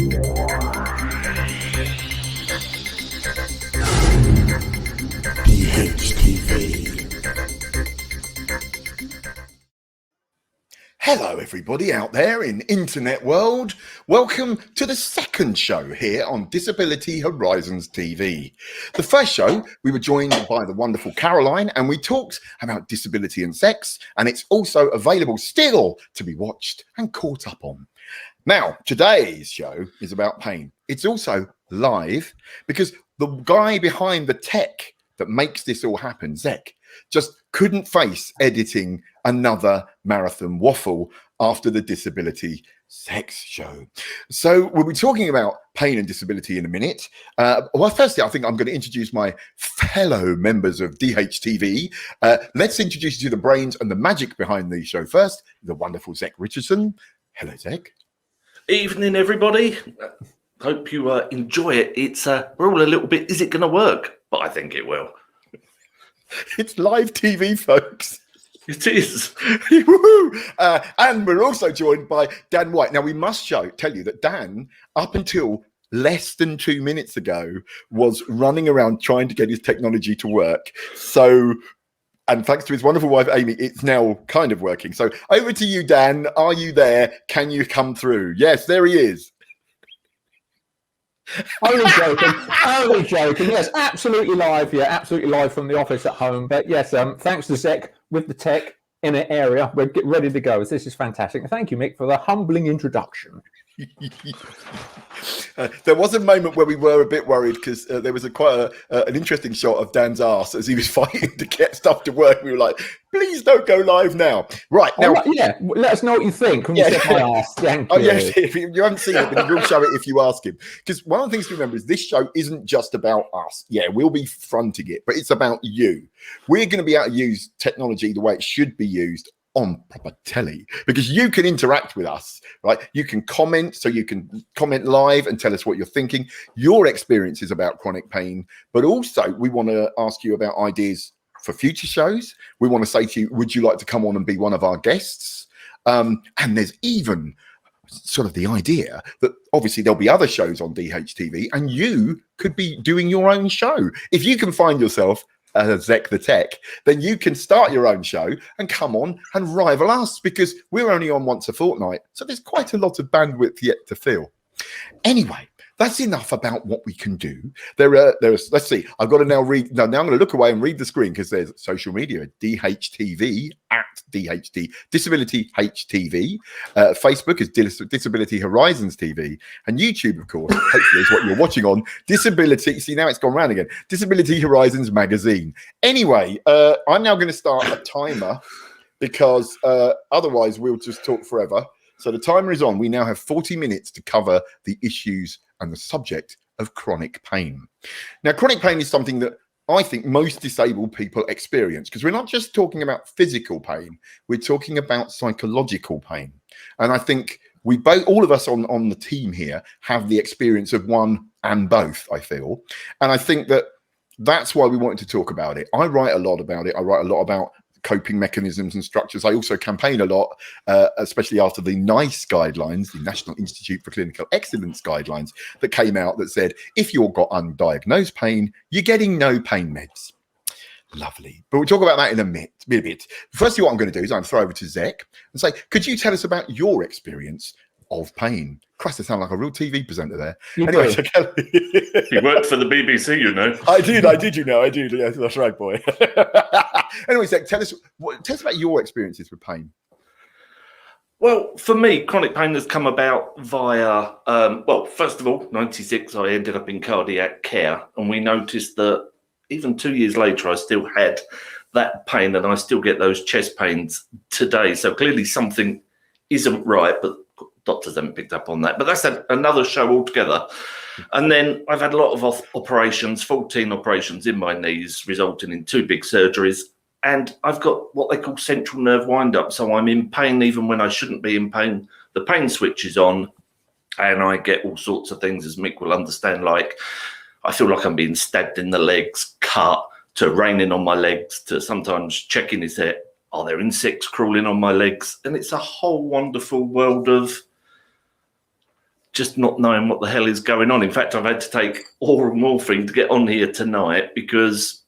Hello everybody out there in internet world. Welcome to the second show here on Disability Horizons TV. The first show we were joined by the wonderful Caroline and we talked about disability and sex, and it's also available still to be watched and caught up on. Now today's show is about pain. It's also live because the guy behind the tech that makes this all happen, Zec, just couldn't face editing another marathon waffle after the disability sex show. So we'll be talking about pain and disability in a minute. Well, firstly, I think I'm going to introduce my fellow members of DHTV. Let's introduce you to the brains and the magic behind the show first, the wonderful Zec Richardson. Hello, Zec. Evening, everybody. Hope you enjoy it. It's we're all a little bit, is it going to work? But I think it will. It's live TV, folks. It is. And we're also joined by Dan White. Now, we must tell you that Dan, up until less than 2 minutes ago, was running around trying to get his technology to work. So, and thanks to his wonderful wife, Amy, it's now kind of working. So over to you, Dan. Are you there? Can you come through? Yes, there he is. Only joking. Yes, absolutely live. Yeah, absolutely live from the office at home. But yes, thanks to Zec with the tech in an area. We're ready to go. This is fantastic. Thank you, Mick, for the humbling introduction. There was a moment where we were a bit worried because there was quite an interesting shot of Dan's arse as he was fighting to get stuff to work. We were like, please don't go live now. Right. Now, yeah, let us know what you think when you said my arse. Thank you. Oh, yes, if you haven't seen it, but he will show it if you ask him. Because one of the things to remember is this show isn't just about us. Yeah, we'll be fronting it, but it's about you. We're going to be able to use technology the way it should be used on proper telly, because you can interact with us, right? You can comment, so you can comment live and tell us what you're thinking, your experiences about chronic pain, but also we want to ask you about ideas for future shows. We want to say to you, would you like to come on and be one of our guests? And there's even sort of the idea that obviously there'll be other shows on DHTV and you could be doing your own show. If you can find yourself Zec the Tech, then you can start your own show and come on and rival us, because we're only on once a fortnight, so there's quite a lot of bandwidth yet to fill. Anyway, that's enough about what we can do. There's let's see, I've got to now read. Now I'm going to look away and read the screen because there's social media, DHTV at DHT, Disability HTV. Facebook is Disability Horizons TV, and YouTube, of course, hopefully is what you're watching on. Disability. See, now it's gone round again. Disability Horizons magazine. Anyway, I'm now going to start a timer because otherwise we'll just talk forever. So the timer is on. We now have 40 minutes to cover the issues and the subject of chronic pain. Now, chronic pain is something that I think most disabled people experience, because we're not just talking about physical pain, we're talking about psychological pain. And I think we both, all of us on the team here, have the experience of one and both, I feel. And I think that that's why we wanted to talk about it. I write a lot about it. I write a lot about coping mechanisms and structures. I also campaign a lot, especially after the NICE guidelines, the National Institute for Clinical Excellence guidelines, that came out that said, if you've got undiagnosed pain, you're getting no pain meds. Lovely. But we'll talk about that in a bit. Firstly, what I'm going to do is I'm going to throw over to Zec and say, could you tell us about your experience of pain? Christ, I sound like a real TV presenter there. Anyway, so Kelly. You worked for the BBC, you know. I did, you know, I did. Yeah, that's right, boy. Anyway, Zec, tell us about your experiences with pain. Well, for me, chronic pain has come about via, well, first of all, 96, I ended up in cardiac care, and we noticed that even 2 years later, I still had that pain, and I still get those chest pains today. So clearly something isn't right, but doctors haven't picked up on that. But that's another show altogether. And then I've had a lot of operations, 14 operations in my knees, resulting in 2 big surgeries. And I've got what they call central nerve wind-up. So I'm in pain even when I shouldn't be in pain. The pain switch is on, and I get all sorts of things, as Mick will understand, like I feel like I'm being stabbed in the legs, cut, to raining on my legs, to sometimes checking is there, are there insects crawling on my legs? And it's a whole wonderful world of just not knowing what the hell is going on. In fact, I've had to take oral morphine to get on here tonight because,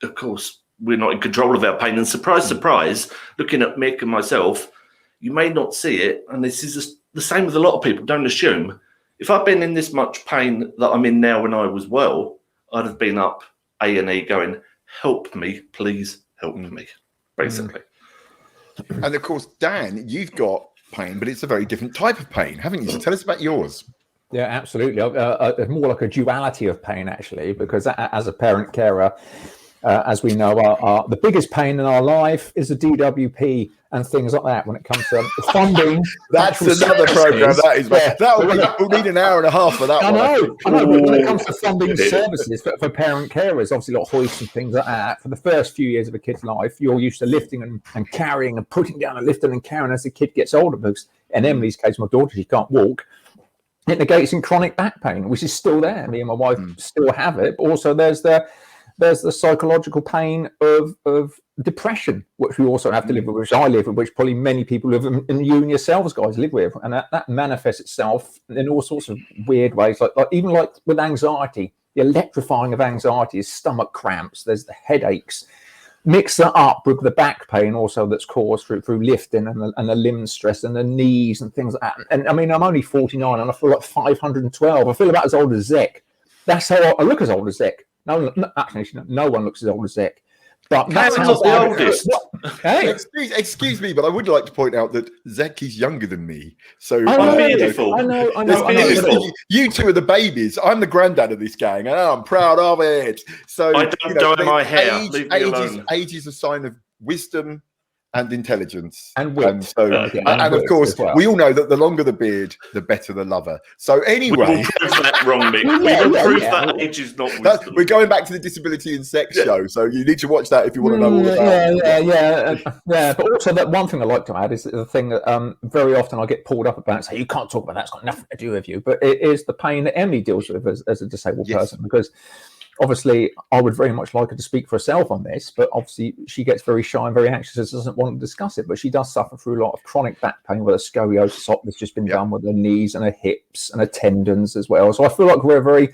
of course, we're not in control of our pain. And surprise, surprise, looking at Mick and myself, you may not see it, and this is the same with a lot of people. Don't assume. If I'd been in this much pain that I'm in now when I was well, I'd have been up A&E going, help me, please help me, basically. And of course, Dan, you've got pain, but it's a very different type of pain, haven't you? So tell us about yours. Yeah, absolutely. More like a duality of pain, actually, because as a parent carer, as we know, the biggest pain in our life is the DWP and things like that when it comes to funding. That's another program. That is, we'll need an hour and a half for that. I know. But when it comes to funding services for parent carers, obviously like hoists and things like that, for the first few years of a kid's life, you're used to lifting and carrying and putting down and lifting and carrying as the kid gets older. Because in Emily's case, my daughter, she can't walk. It negates in chronic back pain, which is still there. Me and my wife still have it. But also there's the psychological pain of depression, which we also have to live with, which I live with, which probably many people live with, and you and yourselves guys live with. And that manifests itself in all sorts of weird ways, like even like with anxiety. The electrifying of anxiety is stomach cramps, there's the headaches. Mix that up with the back pain also that's caused through lifting and the limb stress and the knees and things like that. And I mean, I'm only 49 and I feel like 512. I feel about as old as Zec. That's how I look as old as Zec. Actually, no one looks as old as Zec. But that's not the oldest. Hey. Excuse me, but I would like to point out that Zec is younger than me. So I'm beautiful. I know. You two are the babies. I'm the granddad of this gang, and I'm proud of it. So I don't dye my hair. Leave me alone. Age is a sign of wisdom and intelligence, and wit. And of course, we all know that the longer the beard, the better the lover. So anyway, we will prove that wrong, Mick. We will prove that age is not wisdom. We're going back to the disability and sex show, so you need to watch that if you want to know all about it. But also, that one thing I like to add is the thing that very often I get pulled up about. So you can't talk about that; it's got nothing to do with you. But it is the pain that Emily deals with as a disabled person, because obviously, I would very much like her to speak for herself on this, but obviously she gets very shy and very anxious and doesn't want to discuss it. But she does suffer through a lot of chronic back pain with a scoliosis op that's just been done with her knees and her hips and her tendons as well. So I feel like we're a very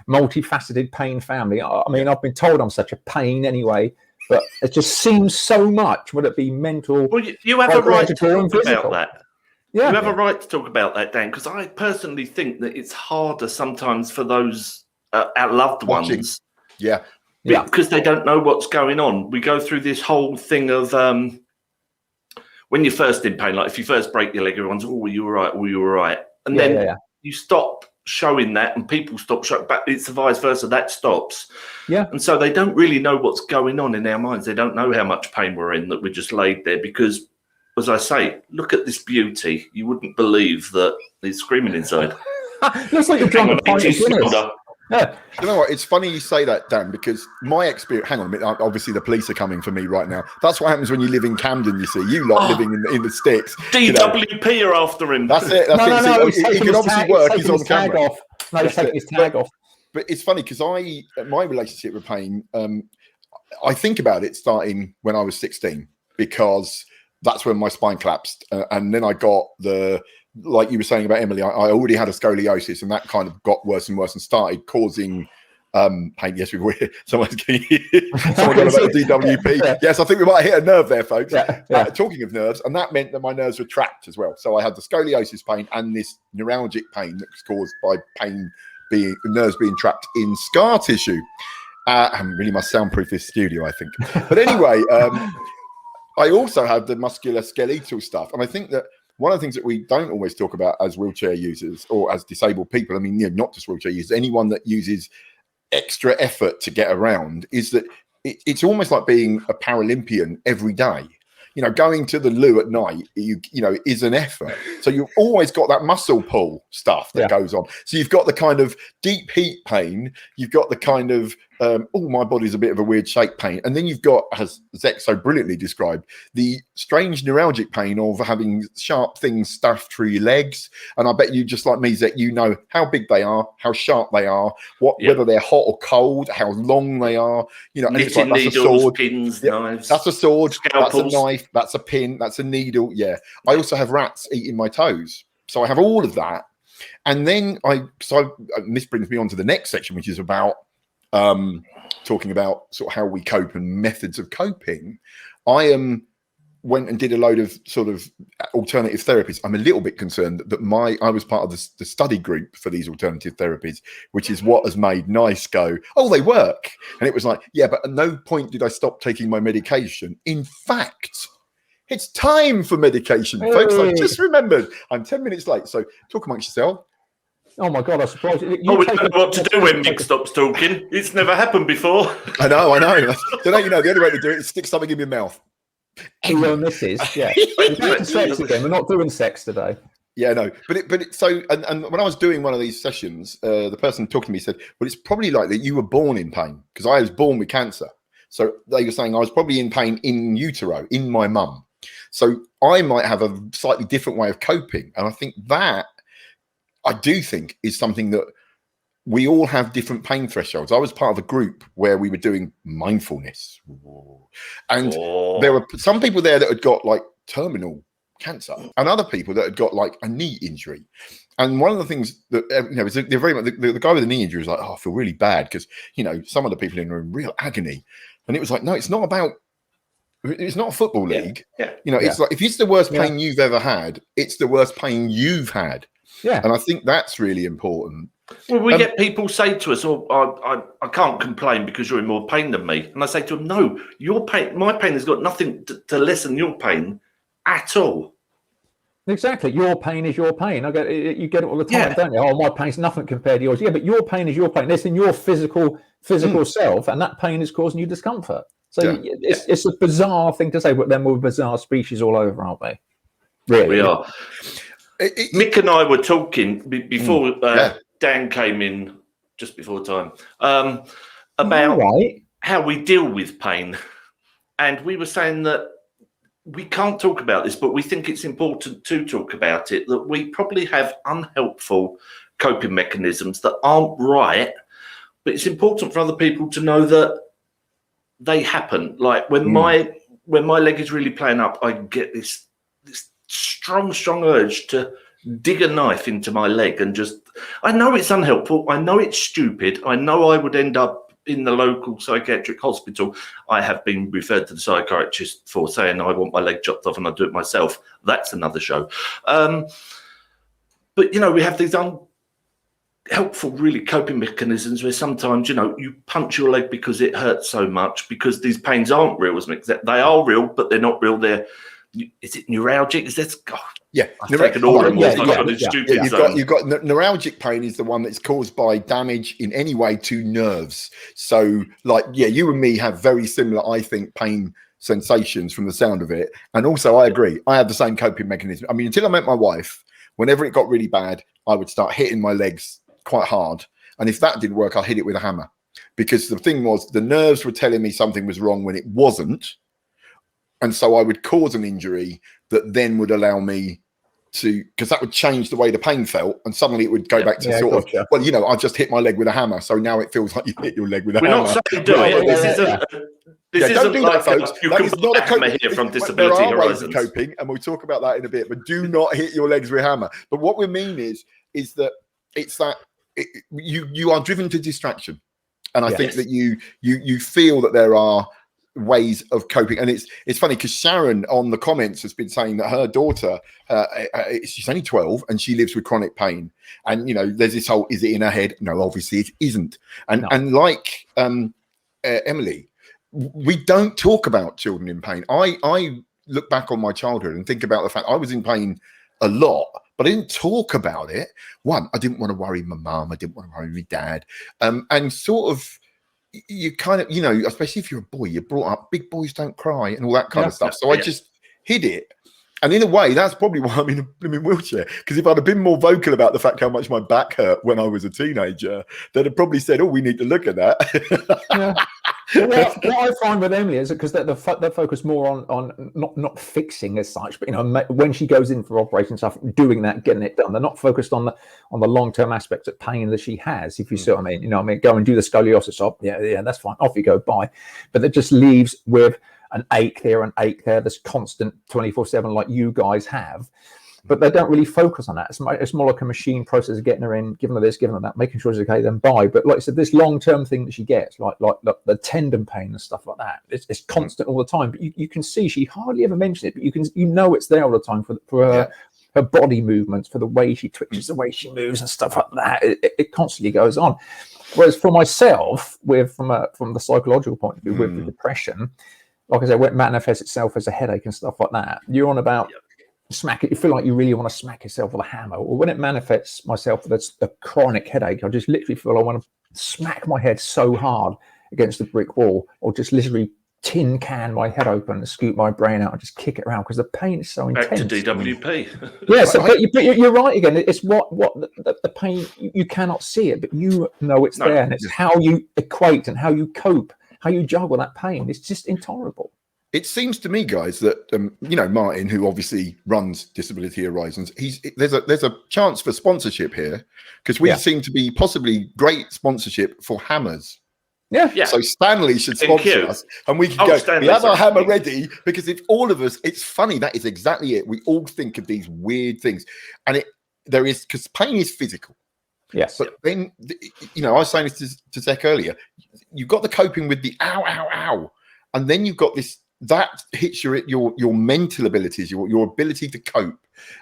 multifaceted pain family. I mean, I've been told I'm such a pain anyway, but it just seems so much. Would it be mental? Well, you have a right to talk about that. Yeah, you have a right to talk about that, Dan, because I personally think that it's harder sometimes for those our loved ones, because they don't know what's going on. We go through this whole thing of when you're first in pain, like if you first break your leg, everyone's, oh, you were right, oh, you were right, and then you stop showing that, and people stop showing. But it's the vice versa, that stops. Yeah, and so they don't really know what's going on in their minds. They don't know how much pain we're in, that we're just laid there. Because, as I say, look at this beauty. You wouldn't believe that he's screaming inside. Looks like you're drunk a pint of Guinness. Yeah. You know what? It's funny you say that, Dan, because my experience. Hang on a minute. Obviously, the police are coming for me right now. That's what happens when you live in Camden. You see, you lot living in the sticks. DWP are after him. That's it. That's it. He can obviously work. He's on camera. No, he's taking his tag off. But it's funny because my relationship with pain. I think about it starting when I was 16, because that's when my spine collapsed, and then I got like you were saying about Emily, I already had a scoliosis, and that kind of got worse and worse and started causing pain. Yes, someone's getting someone got about the DWP. Yes, I think we might hit a nerve there, folks. Talking of nerves, and that meant that my nerves were trapped as well. So I had the scoliosis pain and this neuralgic pain that was caused by nerves being trapped in scar tissue. I really must soundproof this studio, I think. But anyway, I also had the musculoskeletal stuff, and I think that one of the things that we don't always talk about as wheelchair users or as disabled people, I mean, not just wheelchair users, anyone that uses extra effort to get around, is that it's almost like being a Paralympian every day. Going to the loo at night, is an effort. So you've always got that muscle pull stuff that goes on. So you've got the kind of deep heat pain. You've got the kind of, my body's a bit of a weird shape pain. And then you've got, as Zec so brilliantly described, the strange neuralgic pain of having sharp things stuffed through your legs. And I bet you, just like me, Zec, you know how big they are, how sharp they are, whether they're hot or cold, how long they are. And it's like, that's needles, a sword. Pins, knives. That's a sword. Scalpels. That's a knife. That's a pin. That's a needle. Yeah. I also have rats eating my toes. So I have all of that. And then this brings me on to the next section, which is about talking about sort of how we cope and methods of coping. I went and did a load of sort of alternative therapies. I'm a little bit concerned that I was part of the study group for these alternative therapies, which is what has made NICE go, oh, they work. And it was like, yeah, but at no point did I stop taking my medication. In fact, it's time for medication, folks. I just remembered I'm 10 minutes late. So talk amongst yourself. Oh my God, I suppose we don't know what to do when Nick stops talking. It's never happened before. I know. The only way to do it is stick something in your mouth. Well, this is, yeah. We're back to sex again. We're not doing sex today. Yeah, no. But so when I was doing one of these sessions, the person talking to me said, well, it's probably like that you were born in pain, because I was born with cancer. So they were saying I was probably in pain in utero, in my mum. So I might have a slightly different way of coping. And I think that, I do think, is something that we all have different pain thresholds. I was part of a group where we were doing mindfulness. And there were some people there that had got like terminal cancer and other people that had got like a knee injury. And one of the things that, was they're very much, the guy with the knee injury was like, oh, I feel really bad because, some of the people are in real agony. And it was like, no, it's not a football league. Yeah. It's like, if it's the worst pain you've ever had, it's the worst pain you've had. Yeah. And I think that's really important. Well, we get people say to us, I can't complain because you're in more pain than me. And I say to them, no, your pain, my pain has got nothing to lessen your pain at all. Exactly. Your pain is your pain. You get it all the time, don't you? Oh, my pain's nothing compared to yours. Yeah, but your pain is your pain. It's in your physical self, and that pain is causing you discomfort. So it's a bizarre thing to say, but then we're a bizarre species all over, aren't we? Really? We are. Mick and I were talking before Dan came in, just before time, about how we deal with pain. And we were saying that we can't talk about this, but we think it's important to talk about it, that we probably have unhelpful coping mechanisms that aren't right, but it's important for other people to know that they happen. Like when my leg is really playing up, I get this strong urge to dig a knife into my leg and I know it's unhelpful. I know it's stupid. I know I would end up in the local psychiatric hospital. I have been referred to the psychiatrist for saying I want my leg chopped off and I do it myself. That's another show. But, we have these unhelpful, really, coping mechanisms where sometimes, you punch your leg because it hurts so much, because these pains aren't real, as Mick said. They are real, but they're not real. Is it neuralgic? Is this? God, yeah, I've taken all of them. You've got neuralgic pain is the one that's caused by damage in any way to nerves. So, you and me have very similar, I think, pain sensations from the sound of it. And also, I agree, I have the same coping mechanism. I mean, until I met my wife, whenever it got really bad, I would start hitting my legs quite hard. And if that didn't work, I'd hit it with a hammer. Because the thing was, the nerves were telling me something was wrong when it wasn't. And so I would cause an injury that then would allow me to, because that would change the way the pain felt, and suddenly it would go back to sort of, I just hit my leg with a hammer, so now it feels like you hit your leg with a hammer. We're not saying do it. This isn't like folks. That is not a coping here from Disability There are ways Horizons. of coping, and we'll talk about that in a bit. But do not hit your legs with a hammer. But what we mean is that it's that you are driven to distraction, and I think that you feel that there are ways of coping. And it's funny because Sharon on the comments has been saying that her daughter, she's only 12 and she lives with chronic pain, and there's this whole, is it in her head? No, obviously it isn't. And like Emily, we don't talk about children in pain. I look back on my childhood and think about the fact I was in pain a lot, but I didn't talk about it. One, I didn't want to worry my mum, I didn't want to worry my dad, and sort of, you kind of, especially if you're a boy, you're brought up, big boys don't cry and all that kind of stuff. So I just hid it. And in a way, that's probably why I'm in a blooming wheelchair. Because if I'd have been more vocal about the fact how much my back hurt when I was a teenager, they'd have probably said, oh, we need to look at that. What I find with Emily is because they're focused more on not fixing as such, but when she goes in for operation stuff, doing that, getting it done. They're not focused on the long-term aspects of pain that she has. If you see what I mean, go and do the scoliosis op. Yeah, that's fine. Off you go, bye. But that just leaves with an ache there, this constant 24/7 like you guys have. but they don't really focus on that. It's more like a machine process of getting her in, giving her this, giving her that, making sure she's okay, then buy. But like I said, this long-term thing that she gets, like the tendon pain and stuff like that, it's constant all the time. But you can see she hardly ever mentions it, but you know it's there all the time for her body movements, for the way she twitches, the way she moves and stuff like that. It constantly goes on. Whereas for myself, from the psychological point of view, with the depression, like I said, when it manifests itself as a headache and stuff like that, you're on about smack it. You feel like you really want to smack yourself with a hammer. Or when it manifests myself with a chronic headache, I just literally feel I want to smack my head so hard against the brick wall, or just literally tin can my head open and scoop my brain out and just kick it around because the pain is so intense. Back to DWP. Yes, but you're right again. It's what the pain, you cannot see it, but you know it's there, and it's how you equate and how you cope, how you juggle that pain. It's just intolerable. It seems to me, guys, that Martin, who obviously runs Disability Horizons, there's a chance for sponsorship here, because we seem to be possibly great sponsorship for hammers. Yeah. So Stanley should sponsor us, and we can go. Stanley, we have our hammer ready, because if all of us, it's funny, that is exactly it. We all think of these weird things, and because pain is physical. Yes. But then, I was saying this to Zec earlier. You've got the coping with the ow, ow, ow, and then you've got this that hits your mental abilities, your ability to cope,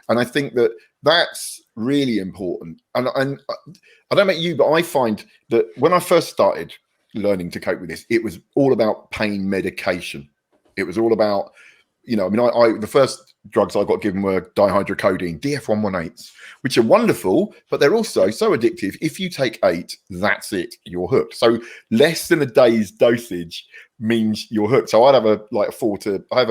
and I think that's really important. And I don't know about you, but I find that when I first started learning to cope with this, it was all about pain medication. It was all about, the first drugs I got given were dihydrocodeine, DF118s, which are wonderful, but they're also so addictive. If you take 8, that's it, you're hooked. So less than a day's dosage means you're hooked. So I'd have a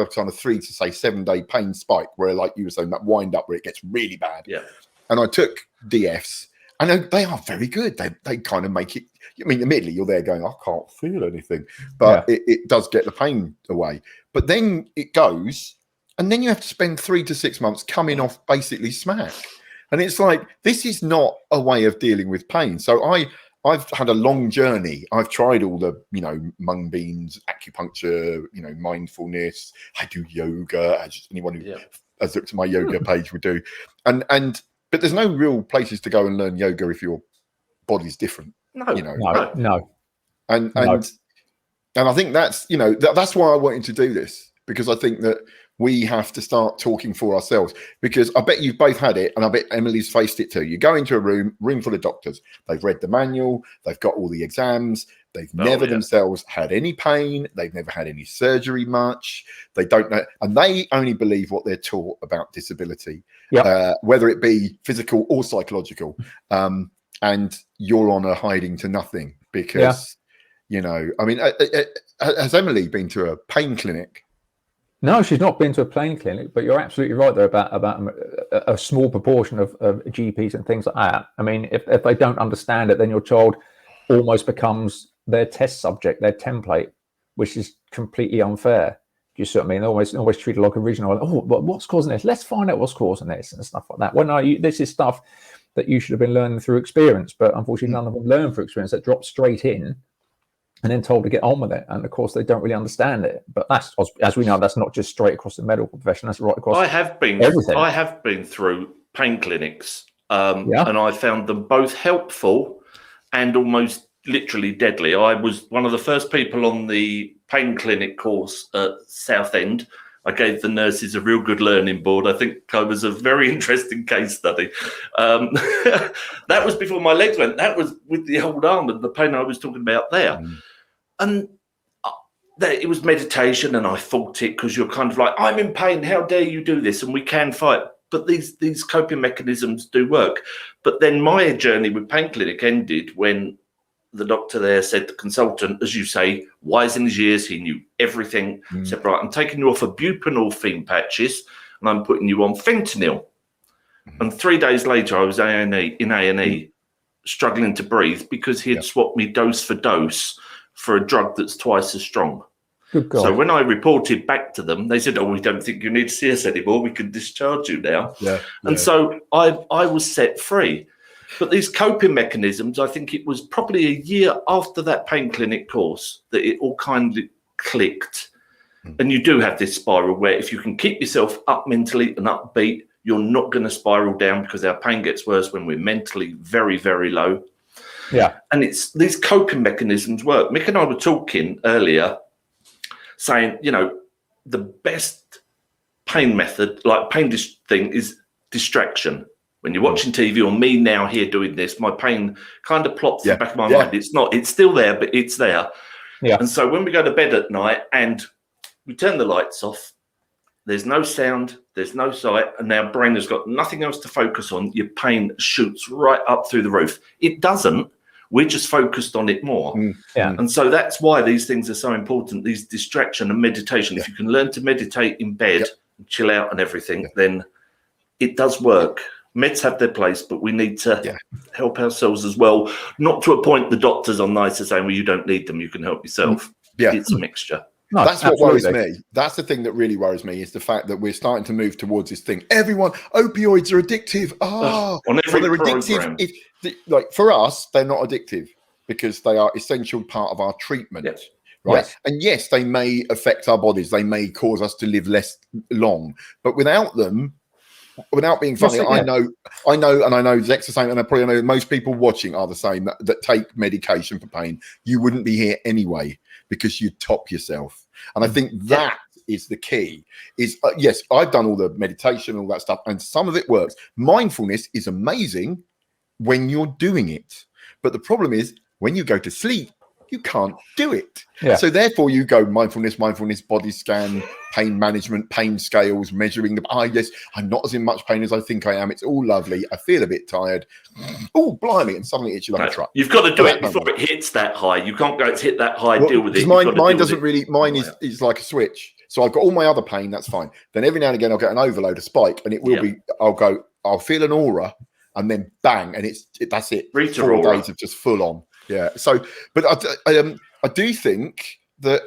kind of 3 to say 7 day pain spike where, like you were saying, that wind up where it gets really bad. Yeah. And I took DFs, and they are very good. They kind of make it. I mean, admittedly, you're there going, I can't feel anything, but it does get the pain away. But then it goes, and then you have to spend 3 to 6 months coming off basically smack. And it's like, this is not a way of dealing with pain. So I've had a long journey. I've tried all the, mung beans, acupuncture, mindfulness. I do yoga, as anyone who has looked at my yoga page would do. But there's no real places to go and learn yoga if your body's different. No. And I think that's that's why I wanted to do this, because I think that we have to start talking for ourselves, because I bet you've both had it, and I bet Emily's faced it too. You go into a room full of doctors. They've read the manual. They've got all the exams. They've never themselves had any pain. They've never had any surgery much. They don't know, and they only believe what they're taught about disability, whether it be physical or psychological. And you're on a hiding to nothing, because, I mean, has Emily been to a pain clinic? No, she's not been to a pain clinic, but you're absolutely right there about a small proportion of GPs and things like that. I mean, if they don't understand it, then your child almost becomes their test subject, their template, which is completely unfair. You see what I mean? Always treated like original. But what's causing this? Let's find out what's causing this and stuff like that. Well, no, this is stuff that you should have been learning through experience, but unfortunately none of them learn through experience. That drop straight in and then told to get on with it, and of course they don't really understand it. But that's, as we know, that's not just straight across the medical profession, that's right across everything. I have been through pain clinics, and I found them both helpful and almost literally deadly. I was one of the first people on the pain clinic course at Southend. I gave the nurses a real good learning board. I think I was a very interesting case study. That was before my legs went. That was with the old arm and the pain I was talking about there. And it was meditation, and I fought it, because you're kind of like, I'm in pain. How dare you do this? And we can fight. But these coping mechanisms do work. But then my journey with pain clinic ended when the doctor there said, the consultant, as you say, wise in his years, he knew everything. Said, right, I'm taking you off of buprenorphine patches and I'm putting you on fentanyl. And 3 days later, I was in A&E struggling to breathe, because he had swapped me dose for dose for a drug that's twice as strong. Good God. So when I reported back to them, they said, we don't think you need to see us anymore. We can discharge you now. And so I was set free. But these coping mechanisms, I think it was probably a year after that pain clinic course that it all kind of clicked. And you do have this spiral where if you can keep yourself up mentally and upbeat, you're not going to spiral down, because our pain gets worse when we're mentally very, very low. Yeah. And it's these coping mechanisms work. Mick and I were talking earlier, saying, you know, the best pain method, like thing, is distraction. When you're watching TV, or me now here doing this, my pain kind of plops in the back of my mind. It's still there, but it's there. Yeah. And so when we go to bed at night and we turn the lights off, there's no sound, there's no sight, and our brain has got nothing else to focus on. Your pain shoots right up through the roof. It doesn't. We're just focused on it more. Yeah. And so that's why these things are so important, these distraction and meditation. If you can learn to meditate in bed and chill out and everything, then it does work. Meds have their place, but we need to help ourselves as well. Not to a point the doctors on nights are saying, well, you don't need them, you can help yourself. Yeah. It's a mixture. No, that's what worries me. That's the thing that really worries me, is the fact that we're starting to move towards this thing. Everyone, opioids are addictive. On every they're program. addictive. Like for us, they're not addictive because they are essential part of our treatment. Yes. Right. Yes. And yes, they may affect our bodies. They may cause us to live less long, but without them, without being funny, I know, and I know Zec's the same, and I probably know most people watching are the same, that take medication for pain. You wouldn't be here anyway because you top yourself. And I think that is the key. Is yes, I've done all the meditation, all that stuff, and some of it works. Mindfulness is amazing when you're doing it, but the problem is when you go to sleep, you can't do it. So therefore you go mindfulness, body scan, pain management, pain scales, measuring the, yes, I'm not as in much pain as I think I am. It's all lovely. I feel a bit tired. Oh, blimey. And suddenly it's like a truck. You've got to do it before it hits that high. You can't go, it's hit that high, deal with it. Mine doesn't really, mine is like a switch. So I've got all my other pain, that's fine. Then every now and again I'll get an overload, a spike, and it will be, I'll feel an aura, and then bang, and that's it. Rita 4 aura. days of just full on. Yeah. So, but I do think that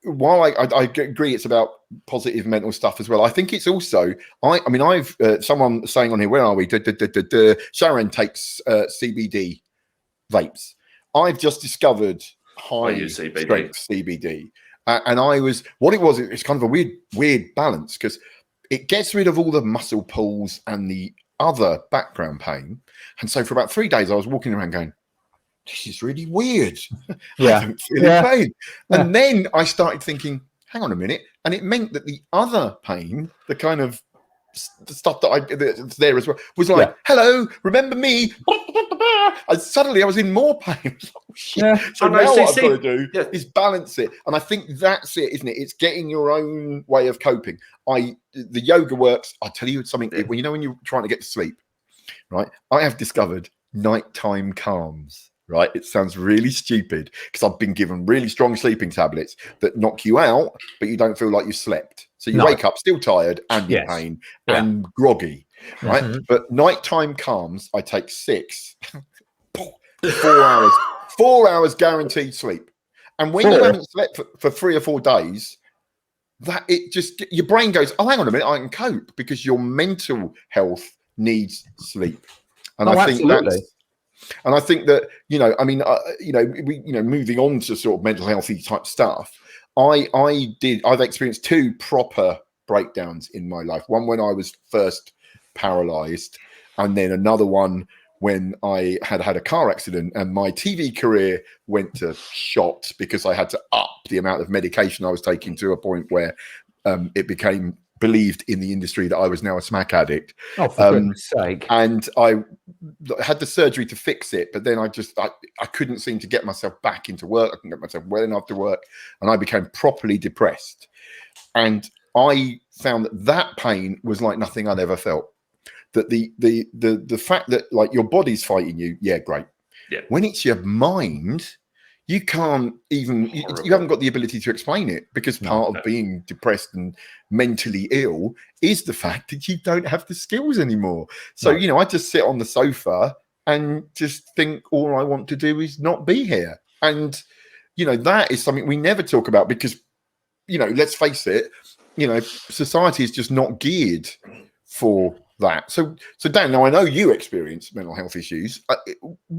while I agree it's about positive mental stuff as well, I think it's also, I mean, I've someone saying on here, where are we? Sharon takes CBD vapes. I've just discovered high strength CBD. And it's kind of a weird balance, because it gets rid of all the muscle pulls and the other background pain. And so for about 3 days, I was walking around going, this is really weird. I don't feel any pain. And then I started thinking, hang on a minute. And it meant that the other pain, the kind of stuff that's there as well, was like, hello, remember me? And suddenly I was in more pain. Oh, shit. So now what I've got to do is balance it. And I think that's it, isn't it? It's getting your own way of coping. The yoga works. I'll tell you something. When you're trying to get to sleep, right? I have discovered nighttime calms. Right, it sounds really stupid because I've been given really strong sleeping tablets that knock you out, but you don't feel like you slept. So you wake up still tired and in pain and groggy, right? But nighttime calms, I take 6, 4 hours, 4 hours guaranteed sleep. And when you haven't slept for 3 or 4 days, that it just, your brain goes, oh, hang on a minute, I can cope, because your mental health needs sleep. And I think and I think that, moving on to sort of mental healthy type stuff, I've experienced 2 proper breakdowns in my life. One when I was first paralyzed, and then another one when I had a car accident and my TV career went to shot because I had to up the amount of medication I was taking to a point where it became believed in the industry that I was now a smack addict. Oh, for goodness sake. And I had the surgery to fix it, but then I couldn't seem to get myself back into work. I couldn't get myself well enough to work, and I became properly depressed. And I found that pain was like nothing I'd ever felt. That the fact that, like, your body's fighting you, great. Yeah. When it's your mind, you can't even, you haven't got the ability to explain it, because part of being depressed and mentally ill is the fact that you don't have the skills anymore. So, I just sit on the sofa and just think all I want to do is not be here. And, that is something we never talk about, because, let's face it, society is just not geared for that. So Dan, now I know you experience mental health issues.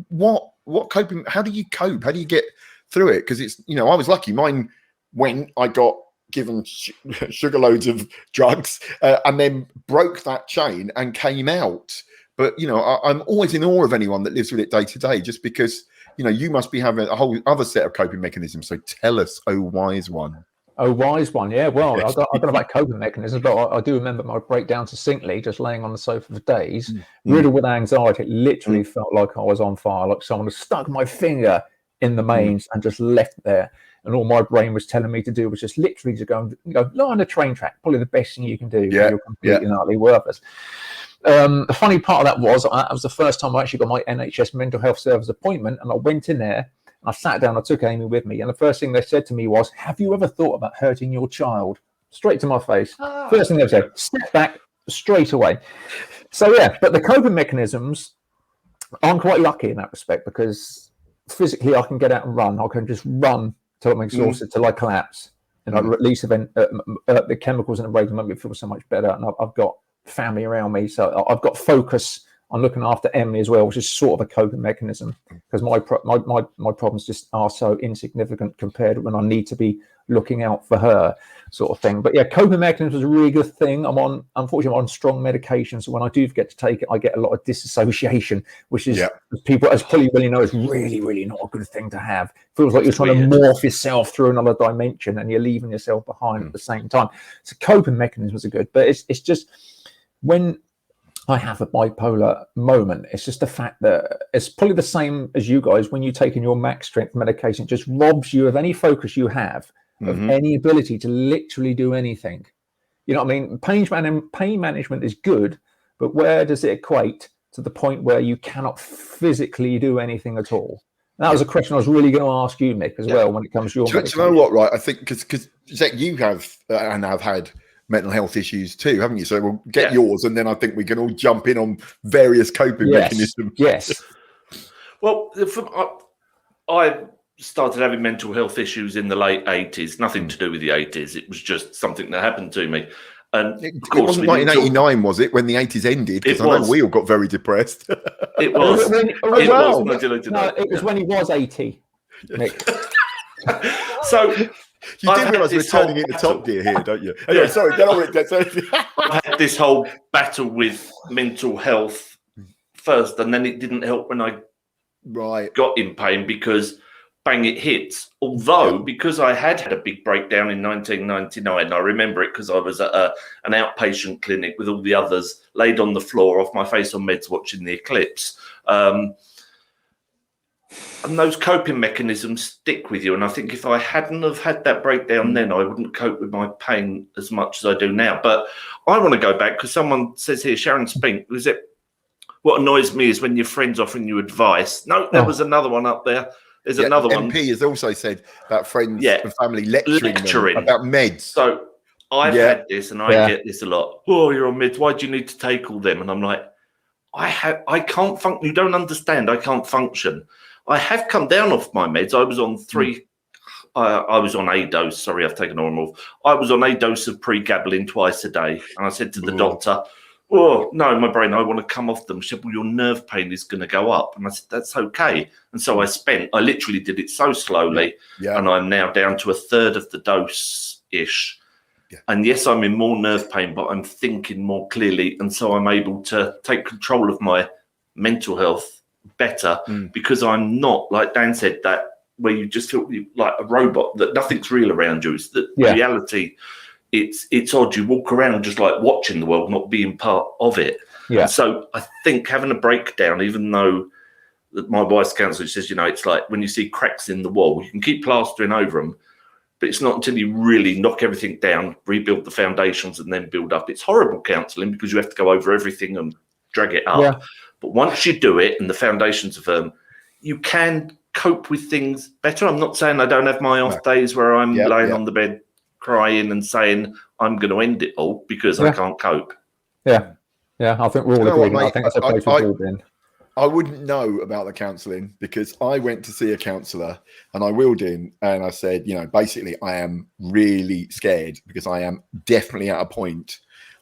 What coping? How do you cope? How do you get through it? Because it's, I was lucky. Mine, when I got given sugar loads of drugs, and then broke that chain and came out. But, you know, I'm always in awe of anyone that lives with it day to day, just because, you know, you must be having a whole other set of coping mechanisms. So tell us, oh wise one. Oh, wise one. Yeah, well, I don't know about coping mechanisms, but I do remember my breakdown succinctly, just laying on the sofa for days, riddled with anxiety. It literally felt like I was on fire, like someone had stuck my finger in the mains and just left it there. And all my brain was telling me to do was just literally to go lie on a train track. Probably the best thing you can do. Yeah. You're completely and utterly worthless. The funny part of that was the first time I actually got my NHS mental health service appointment, and I went in there. I sat down, I took Amy with me, and the first thing they said to me was, have you ever thought about hurting your child? Straight to my face. First thing they said, step back straight away. So, yeah, but the coping mechanisms, I'm quite lucky in that respect, because physically I can get out and run. I can just run till I'm exhausted, till I collapse. And I release the chemicals in the brain to make me feel so much better. And I've got family around me, so I've got focus on looking after Emily as well, which is sort of a coping mechanism, because my problems just are so insignificant compared to when I need to be looking out for her, sort of thing. But yeah, coping mechanism is a really good thing. Unfortunately, I'm on strong medication, so when I do forget to take it, I get a lot of disassociation, which is, as probably really know, is really, really not a good thing to have. Feels like you're trying to morph yourself through another dimension, and you're leaving yourself behind at the same time. So coping mechanisms are good, but it's just when I have a bipolar moment, it's just the fact that it's probably the same as you guys when you're taking your max strength medication. It just robs you of any focus you have, of any ability to literally do anything. You know what I mean? Pain management is good, but where does it equate to the point where you cannot physically do anything at all? And that was a question I was really going to ask you, Mick, as well, when it comes to your medication. Do you know what, right? I think because Zec, you have and have had mental health issues too, haven't you? So we'll get yours, and then I think we can all jump in on various coping mechanisms. Yes. Well, I started having mental health issues in the late 80s. Nothing to do with the 80s. It was just something that happened to me. And it wasn't 1989, was it, when the 80s ended? Because I know we all got very depressed. It was. It was when he was 80, Mick. So you do realise we're turning into Top Gear here, don't you? Anyway, sorry, get on with it. I had this whole battle with mental health first, and then it didn't help when I got in pain, because bang, it hits. Although, because I had a big breakdown in 1999, I remember it because I was at an outpatient clinic with all the others, laid on the floor off my face on meds watching the eclipse. And those coping mechanisms stick with you. And I think if I hadn't have had that breakdown then, I wouldn't cope with my pain as much as I do now. But I want to go back, because someone says here, Sharon Spink, what annoys me is when your friend's offering you advice. No, there was another one up there. There's another one. MP has also said about friends and family lecturing them about meds. So I've had this, and I get this a lot. Oh, you're on meds. Why do you need to take all them? And I'm like, I can't function. You don't understand. I can't function. I have come down off my meds. I was on I was on a dose. Sorry, I've taken on off. I was on a dose of pregabalin twice a day. And I said to the doctor, oh, no, my brain, I want to come off them. She said, well, your nerve pain is going to go up. And I said, that's okay. And so I literally did it so slowly. Yeah. And I'm now down to a third of the dose-ish. Yeah. And yes, I'm in more nerve pain, but I'm thinking more clearly. And so I'm able to take control of my mental health better, because I'm not, like Dan said, that where you just feel like a robot, that nothing's real around you. It's the reality. It's odd. You walk around just like watching the world, not being part of it. Yeah. And so I think having a breakdown, even though my wife's counsellor says, it's like when you see cracks in the wall, you can keep plastering over them, but it's not until you really knock everything down, rebuild the foundations, and then build up. It's horrible counselling, because you have to go over everything and drag it up. Yeah. But once you do it and the foundations are firm, you can cope with things better. I'm not saying I don't have my off days where I'm laying on the bed crying and saying I'm going to end it all because I can't cope. Yeah. I think we're all agreeing. I think that's a place we've all been. I wouldn't know about the counselling, because I went to see a counsellor and I wheeled in and I said, basically I am really scared, because I am definitely at a point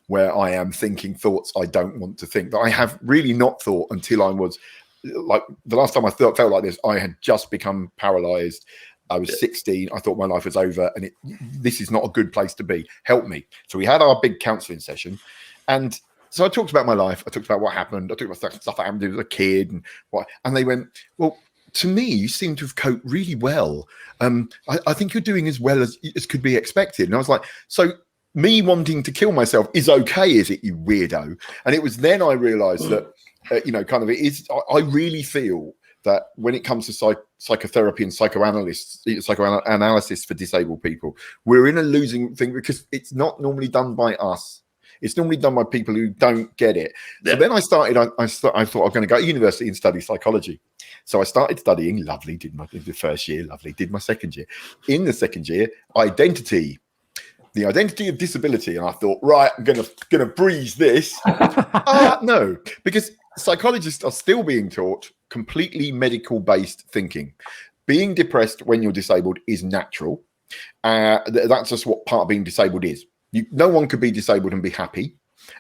where I am thinking thoughts I don't want to think, that I have really not thought until I was like, the last time I felt like this, I had just become paralyzed. I was 16. I thought my life was over, and this is not a good place to be. Help me. So we had our big counselling session, and so I talked about my life. I talked about what happened. I talked about stuff I happened to as a kid, and they went, well, to me, you seem to have coped really well. I think you're doing as well as could be expected. And I was like, so me wanting to kill myself is okay, is it, you weirdo? And it was then I realised that, kind of it is. I really feel that when it comes to psychotherapy and psychoanalysis for disabled people, we're in a losing thing because it's not normally done by us. It's normally done by people who don't get it. Yeah. So then I started, I thought I was going to go to university and study psychology. So I started studying, did the first year, did my second year. In the second year, the identity of disability. And I thought, right, I'm gonna breeze this. No, because psychologists are still being taught completely medical-based thinking. Being depressed when you're disabled is natural. That's just what part of being disabled is. No one could be disabled and be happy.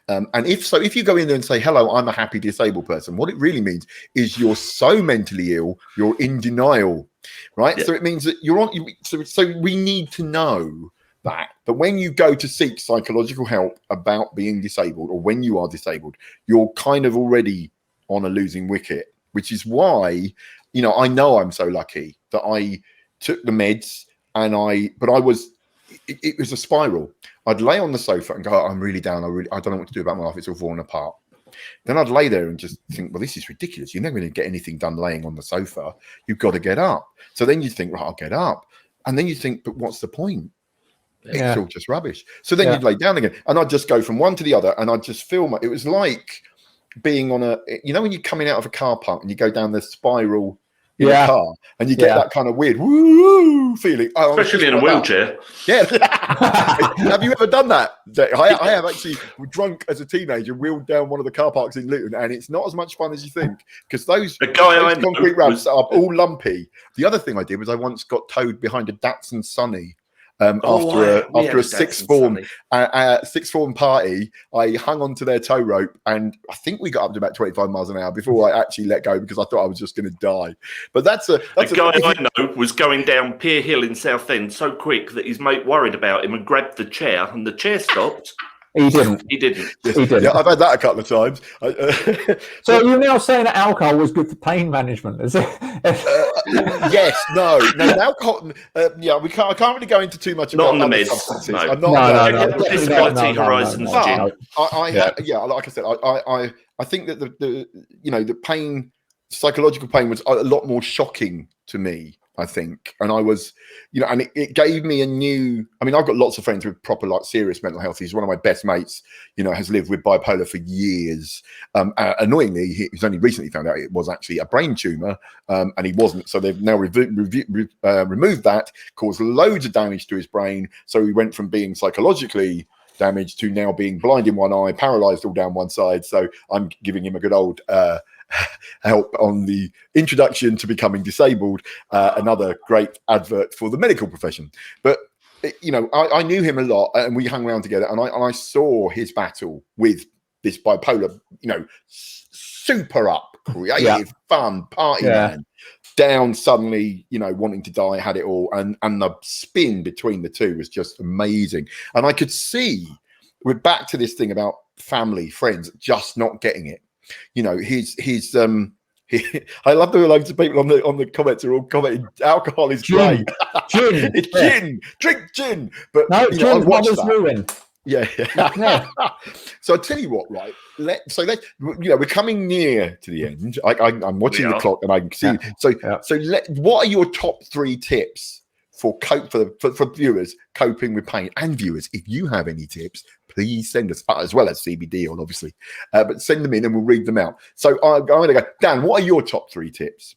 And if you go in there and say, hello, I'm a happy disabled person, what it really means is you're so mentally ill, you're in denial, right? Yeah. So it means that you're on. So we need to know that when you go to seek psychological help about being disabled, or when you are disabled, you're kind of already on a losing wicket, which is why, I know I'm so lucky that I took the meds it was a spiral. I'd lay on the sofa and go, oh, I'm really down. I don't know what to do about my life. It's all falling apart. Then I'd lay there and just think, well, this is ridiculous. You're never going to get anything done laying on the sofa. You've got to get up. So then you think, right, I'll get up. And then you think, but what's the point? Yeah. It's all just rubbish. So then you'd lay down again. And I'd just go from one to the other. And I'd just feel it was like being on when you're coming out of a car park and you go down the spiral in a car and you get that kind of weird woo feeling, especially in a wheelchair. Yeah. Have you ever done that? I have actually, drunk as a teenager, wheeled down one of the car parks in Luton, and it's not as much fun as you think because those concrete ramps are all lumpy. The other thing I did was I once got towed behind a Datsun Sunny. After a sixth form party, I hung onto their tow rope, and I think we got up to about 25 miles an hour before I actually let go because I thought I was just going to die. But that's a guy I know was going down Pier Hill in Southend so quick that his mate worried about him and grabbed the chair, and the chair stopped. He didn't. Yeah, I've had that a couple of times. So you're now saying that alcohol was good for pain management, is it? Yes, no. Alcohol. I can't really go into too much about not on the meds. Substances. No. I'm not. Disability Horizons. Like I said, I think that the pain, psychological pain, was a lot more shocking to me, I think. And I was, and it gave me a new, I've got lots of friends with proper, serious mental health. He's one of my best mates, has lived with bipolar for years. Annoyingly, he's only recently found out it was actually a brain tumor, and he wasn't. So they've now removed that, caused loads of damage to his brain. So he went from being psychologically damaged to now being blind in one eye, paralyzed all down one side. So I'm giving him a good old help on the introduction to becoming disabled, another great advert for the medical profession. But I knew him a lot, and we hung around together, and I saw his battle with this bipolar, super up, creative, fun, party man, down suddenly, wanting to die, had it all, and the spin between the two was just amazing. And I could see we're back to this thing about family, friends, just not getting it. I love the loads of people on the comments are all commenting alcohol is great. Gin. It's gin. Drink gin. But no, gin's mother's ruin. Yeah. So I tell you what, right? We're coming near to the end. I'm watching the clock and I can see. What are your top 3 tips for viewers coping with pain? And viewers, if you have any tips, please send us, as well as CBD on, obviously. But send them in and we'll read them out. So I'm going to go, Dan, what are your top 3 tips?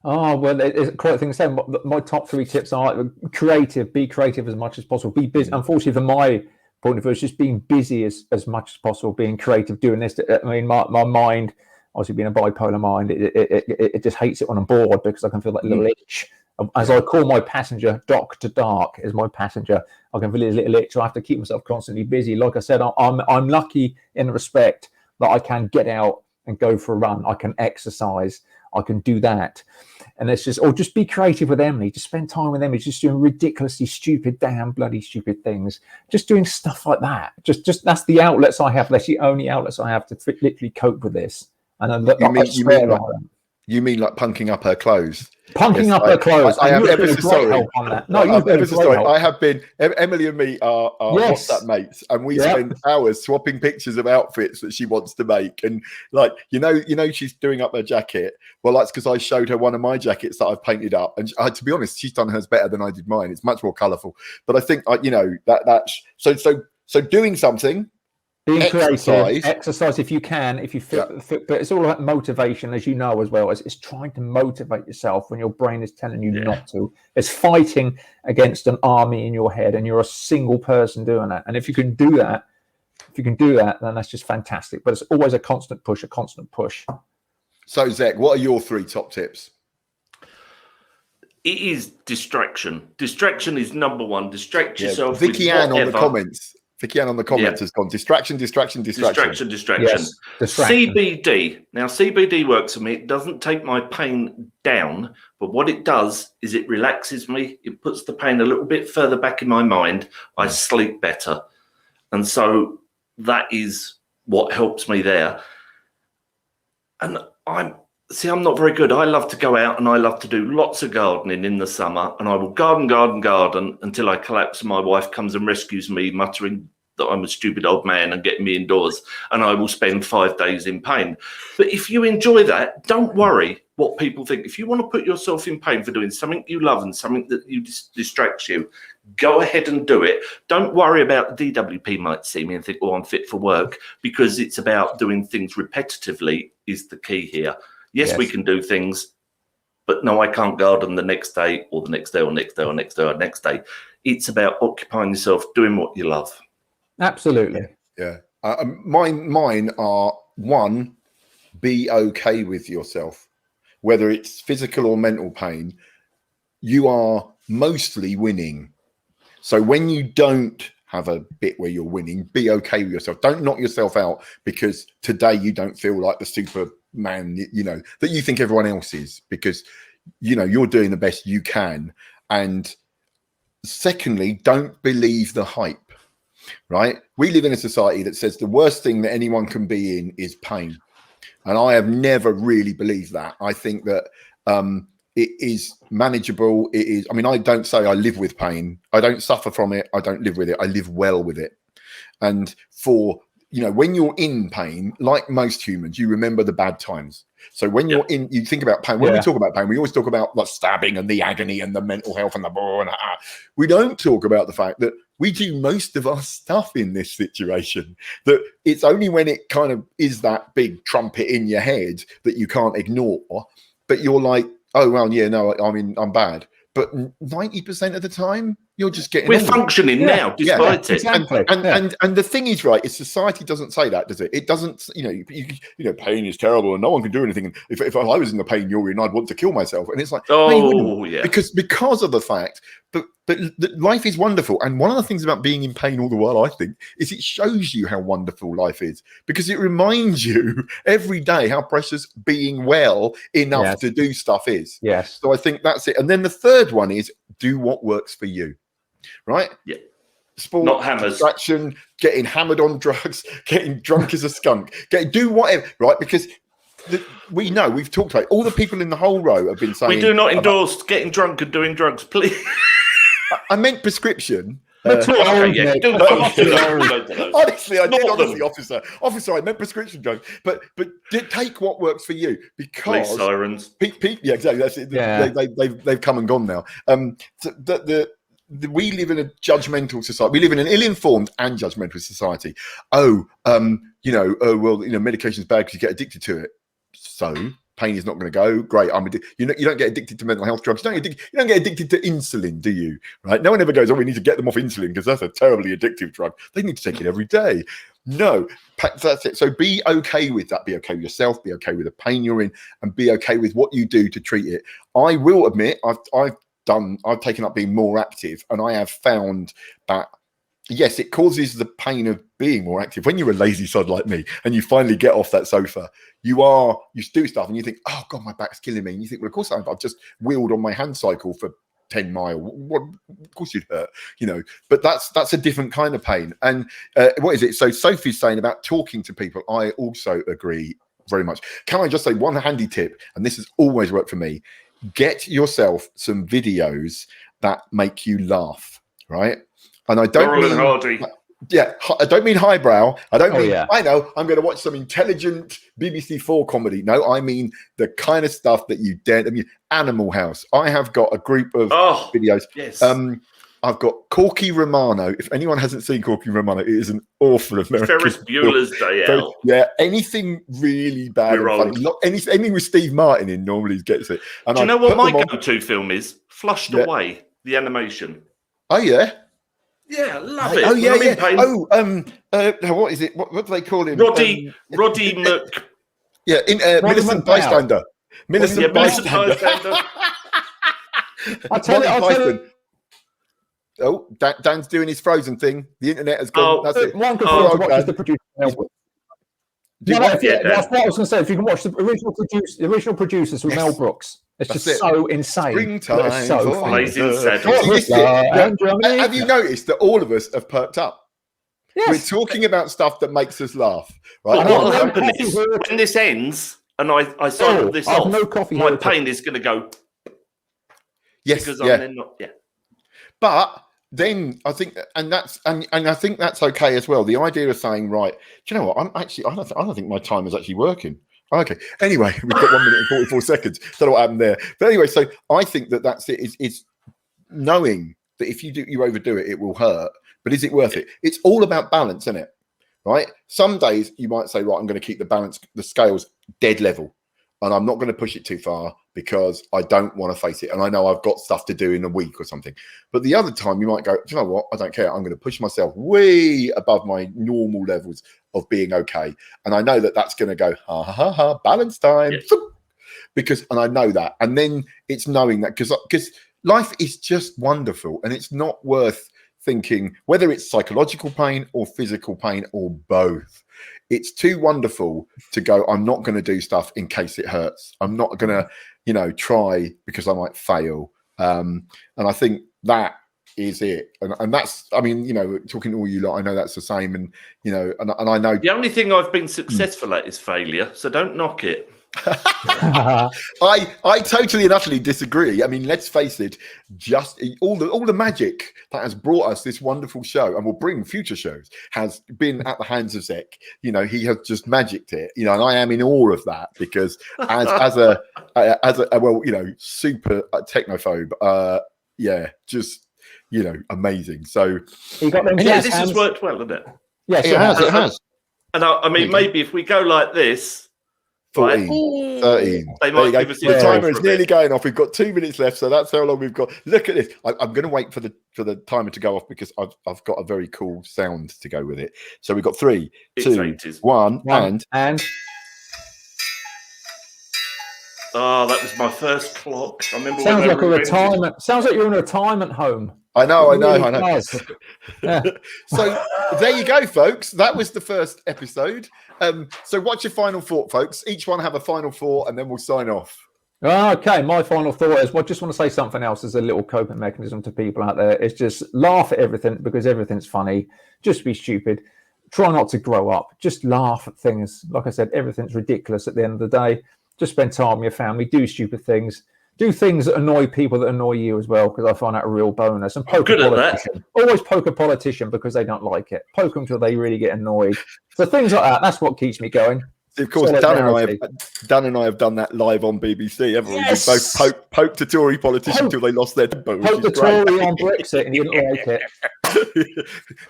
Oh, well, it's quite a thing to say. My top 3 tips are creative, be creative as much as possible. Be busy. Unfortunately, from my point of view, it's just being busy as much as possible, being creative, doing this. My mind, obviously being a bipolar mind, it just hates it when I'm bored because I can feel that little itch. As I call my passenger, Dr. Dark is my passenger. I can feel his little itch, so I have to keep myself constantly busy. Like I said, I'm lucky in the respect that I can get out and go for a run. I can exercise. I can do that. And it's just, or just be creative with Emily. Just spend time with Emily, just doing ridiculously stupid, damn bloody stupid things. Just doing stuff like that. Just that's the outlets I have. That's the only outlets I have to literally cope with this. And you mean like punking up her clothes? Punking up her clothes. I have ever so sorry. On that. No, you've been sorry. I have been. Emily and me are WhatsApp mates, and we spend hours swapping pictures of outfits that she wants to make. And like you know, she's doing up her jacket. Well, that's because I showed her one of my jackets that I've painted up, and to be honest, she's done hers better than I did mine. It's much more colourful. But I think that's so doing something. Being creative, exercise if you can, if you feel, but it's all about motivation, as you know as well. It's trying to motivate yourself when your brain is telling you not to. It's fighting against an army in your head, and you're a single person doing that. And if you can do that, then that's just fantastic. But it's always a constant push. So, Zec, what are your 3 top tips? It is distraction. Distraction is number one. Distract yourself. Vicky Ann on the comments. Vicky Ann on the comments has gone distraction. Yes. Distraction. CBD. Now, CBD works for me. It doesn't take my pain down, but what it does is it relaxes me. It puts the pain a little bit further back in my mind. I sleep better. And so that is what helps me there. And I'm not very good. I love to go out and I love to do lots of gardening in the summer, and I will garden until I collapse and my wife comes and rescues me, muttering that I'm a stupid old man and getting me indoors, and I will spend 5 days in pain. But if you enjoy that, don't worry what people think. If you want to put yourself in pain for doing something you love and something that you distracts you, go ahead and do it. Don't worry about the DWP might see me and think, oh, I'm fit for work, because it's about doing things repetitively is the key here. Yes, we can do things, but no, I can't garden the next day or the next day or next day or next day or next day. It's about occupying yourself, doing what you love. Absolutely. Yeah. Mine are 1, be okay with yourself. Whether it's physical or mental pain, you are mostly winning. So when you don't have a bit where you're winning, be okay with yourself. Don't knock yourself out because today you don't feel like the Superman, that you think everyone else is, because, you're doing the best you can. And secondly, don't believe the hype, right? We live in a society that says the worst thing that anyone can be in is pain. And I have never really believed that. I think that it is manageable. It is, I don't say I live with pain. I don't suffer from it. I don't live with it. I live well with it. And when you're in pain, like most humans, you remember the bad times. So when you're in, you think about pain. When we talk about pain, we always talk about the stabbing and the agony and the mental health and the blah, and we don't talk about the fact that we do most of our stuff in this situation. That it's only when it kind of is that big trumpet in your head that you can't ignore. But you're like, oh, well, yeah, no, I'm bad. But 90% of the time, you're just getting. We're functioning now, despite it. Exactly. And the thing is, right? Is society doesn't say that, does it? It doesn't. Pain is terrible, and no one can do anything. And if I was in the pain you're in, I'd want to kill myself. And it's like, because of the fact that life is wonderful. And one of the things about being in pain all the while, I think, is it shows you how wonderful life is, because it reminds you every day how precious being well enough to do stuff is. Yes. So I think that's it. And then the third one is do what works for you. Right? Yeah. Sport, not hammers, distraction, getting hammered on drugs, getting drunk as a skunk, do whatever, right? Because we know, we've talked about all the people in the whole row have been saying. We do not endorse getting drunk and doing drugs, please. I meant prescription. Honestly, I did, honestly, officer, I meant prescription drugs, but take what works for you, because police sirens. Yeah, exactly. That's it. Yeah. They've come and gone now. We live in a judgmental society. We live in an ill-informed and judgmental society. Medication is bad because you get addicted to it. So pain is not going to go. Great, you don't get addicted to mental health drugs. You don't get addicted to insulin, do you? Right? No one ever goes, oh, we need to get them off insulin because that's a terribly addictive drug. They need to take it every day. No, that's it. So be okay with that. Be okay with yourself. Be okay with the pain you're in, and be okay with what you do to treat it. I will admit, I've taken up being more active, and I have found that yes, it causes the pain of being more active. When you're a lazy sod like me and you finally get off that sofa, you do stuff and you think, oh God, my back's killing me. And you think, well, of course I've just wheeled on my hand cycle for 10 miles. What, of course you'd hurt, but that's a different kind of pain. And what is it? So Sophie's saying about talking to people. I also agree very much. Can I just say one handy tip? And this has always worked for me. Get yourself some videos that make you laugh, right? And I don't mean Hardy. Yeah, I don't mean highbrow. I don't mean, yeah. I know, I'm going to watch some intelligent BBC 4 comedy. No, I mean the kind of stuff that you dare. I mean, Animal House. I have got a group of videos. Yes. I've got Corky Romano. If anyone hasn't seen Corky Romano, it is an awful American. Ferris Bueller's Day Out. Yeah, anything really bad and funny. Anything with Steve Martin in normally gets it. And do you know what my go-to film is? Flushed Away, the animation. Oh, yeah. Yeah, love it. Oh yeah, yeah. Oh, what is it? What do they call him? Roddy Mc. Yeah, in Millicent Bystander. Millicent Bystander. I'll tell you. Oh, Dan's doing his Frozen thing. The internet has gone. That's it. One can watch the producer. That's what I was going to say. If you can watch the original producers with Mel Brooks. It's just so insane. Springtime. It's so funny. Have you noticed that all of us have perked up? Yes. We're talking about stuff that makes us laugh. Right? What will happen is when this ends and I cycle this off, my pain is going to go. Yes, because I'm then not. Yeah. But then I think, and I think that's okay as well. The idea of saying, right, do you know what? I don't think my time is actually working. Okay. Anyway, we've got 1 minute and 44 seconds. Don't know what happened there. But anyway, so I think that's it. Is knowing that if you overdo it, it will hurt. But is it worth it? It's all about balance, isn't it? Right? Some days you might say, right, I'm going to keep the scales dead level. And I'm not going to push it too far because I don't want to face it. And I know I've got stuff to do in a week or something. But the other time you might go, do you know what? I don't care. I'm going to push myself way above my normal levels of being okay. And I know that's going to go, balance time. Yeah. And I know that. And then it's knowing that because life is just wonderful and it's not worth thinking whether it's psychological pain or physical pain or both. It's too wonderful to go, I'm not going to do stuff in case it hurts. I'm not going to, try because I might fail. And I think that is it. And that's, I mean, talking to all you lot, I know that's the same. And, and I know. The only thing I've been successful at is failure. So don't knock it. I totally and utterly disagree. I mean, let's face it, just all the magic that has brought us this wonderful show and will bring future shows has been at the hands of Zec. He has just magicked it, and I am in awe of that because as a super technophobe, just amazing. So you got them. This has worked well, hasn't it? Yes, it has. And I mean, maybe if we go like this. 14, 13. The timer is nearly going off. We've got 2 minutes left, so that's how long we've got. Look at this. I'm going to wait for the timer to go off because I've got a very cool sound to go with it. So we've got 3, 2, 1, and. Oh, that was my first clock. I remember. Sounds like a retirement. Sounds like you're in a retirement home. I know. Yeah. So there you go, folks. That was the first episode. So what's your final thought, folks? Each one have a final thought, and then we'll sign off. Okay, my final thought is, I just want to say something else as a little coping mechanism to people out there. It's just laugh at everything because everything's funny. Just be stupid. Try not to grow up. Just laugh at things. Like I said, everything's ridiculous at the end of the day. Just spend time with your family. Do stupid things. Do things that annoy people that annoy you as well, because I find that a real bonus. And poke a politician. Always poke a politician because they don't like it. Poke them till they really get annoyed. So things like that, that's what keeps me going. Of course, Dan and I have done that live on BBC, haven't we? Yes. We both poked a Tory politician until they lost their temper. Poke the Tory on Brexit and you didn't like it.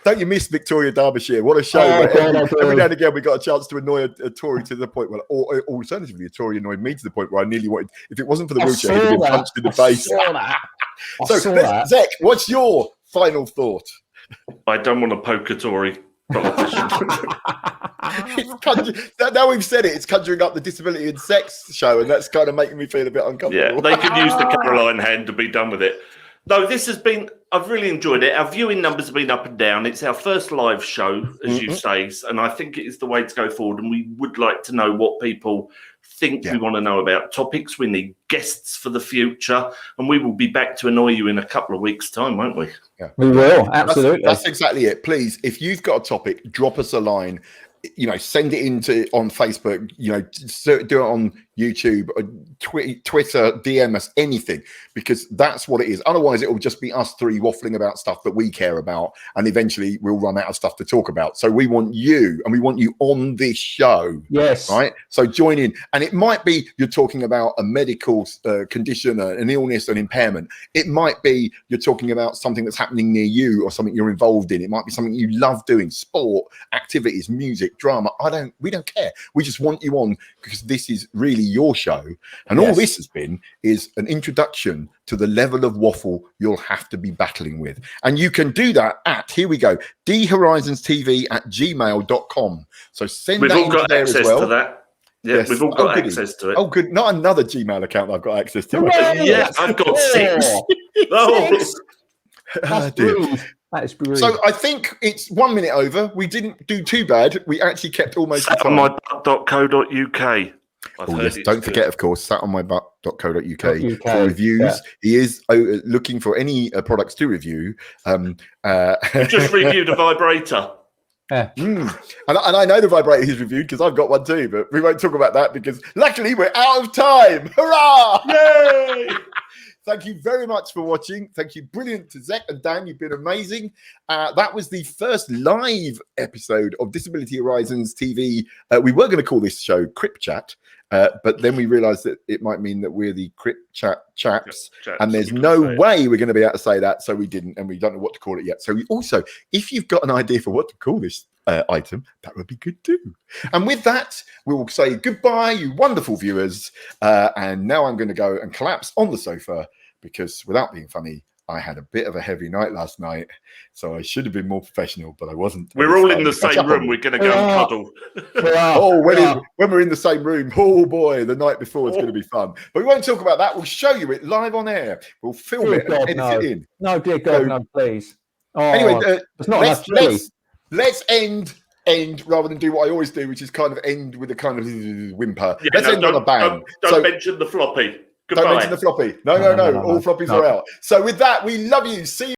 Don't you miss Victoria, Derbyshire? What a show. Every now and again, we got a chance to annoy a Tory to the point where, or alternatively, a Tory annoyed me to the point where I nearly wanted, if it wasn't for the wheelchair, he'd have been punched in the face. Zec, what's your final thought? I don't want to poke a Tory politician. Now we've said it's conjuring up the disability and sex show, and that's kind of making me feel a bit uncomfortable. Yeah, they could use the Caroline hand to be done with it. No, this has been, I've really enjoyed it. Our viewing numbers have been up and down. It's our first live show, as you say, and I think it is the way to go forward. And we would like to know what people think we want to know about topics. We need guests for the future, and we will be back to annoy you in a couple of weeks' time, won't we? Yeah. We will, absolutely. That's exactly it. Please, if you've got a topic, drop us a line. Send it on Facebook, do it on YouTube, Twitter, DM us, anything, because that's what it is. Otherwise, it will just be us three waffling about stuff that we care about, and eventually we'll run out of stuff to talk about. So we want you, and we want you on this show. Yes. Right? So join in. And it might be you're talking about a medical condition, an illness, an impairment. It might be you're talking about something that's happening near you or something you're involved in. It might be something you love doing, sport, activities, music, drama. We don't care. We just want you on because this is really your show. And all this has been is an introduction to the level of waffle you'll have to be battling with. And you can do that at, here we go, dhorizonstv@gmail.com. So send We've that all got there access as well. to that. Yeah, Yes. we've all got access to it. Oh, good. Not another Gmail account that I've got access to. Yeah, I've got 6. Oh. Ah, dear. That is brilliant. So I think it's 1 minute over. We didn't do too bad. We actually kept almost the Sat time. on my.co.uk. Oh, yes. Don't forget, of course, satonmybutt.co.uk for reviews. Yeah. He is looking for any products to review. We just reviewed a vibrator. Yeah. And I know the vibrator he's reviewed because I've got one too, but we won't talk about that because luckily we're out of time. Hurrah! Yay! Thank you very much for watching. Thank you. Brilliant to Zec and Dan. You've been amazing. That was the first live episode of Disability Horizons TV. We were going to call this show Crip Chat, but then we realized that it might mean that we're the Crip Chat chaps, and there's no way we're going to be able to say that, so we didn't, and we don't know what to call it yet. So we also, if you've got an idea for what to call this item, that would be good too. And with that, we will say goodbye, you wonderful viewers. And now I'm going to go and collapse on the sofa because, without being funny, I had a bit of a heavy night last night, so I should have been more professional, but I wasn't. We're all in the same room. We're going to go and cuddle. When we're in the same room, oh boy, the night before is going to be fun. But we won't talk about that. We'll show you it live on air. We'll film it and edit it in. No, dear God, no, please. Oh, anyway, it's not let's end rather than do what I always do, which is kind of end with a kind of whimper. Yeah, let's end on a bang. Don't mention the floppy. Goodbye. Don't mention the floppy. No. All floppies are out. So with that, we love you. See you.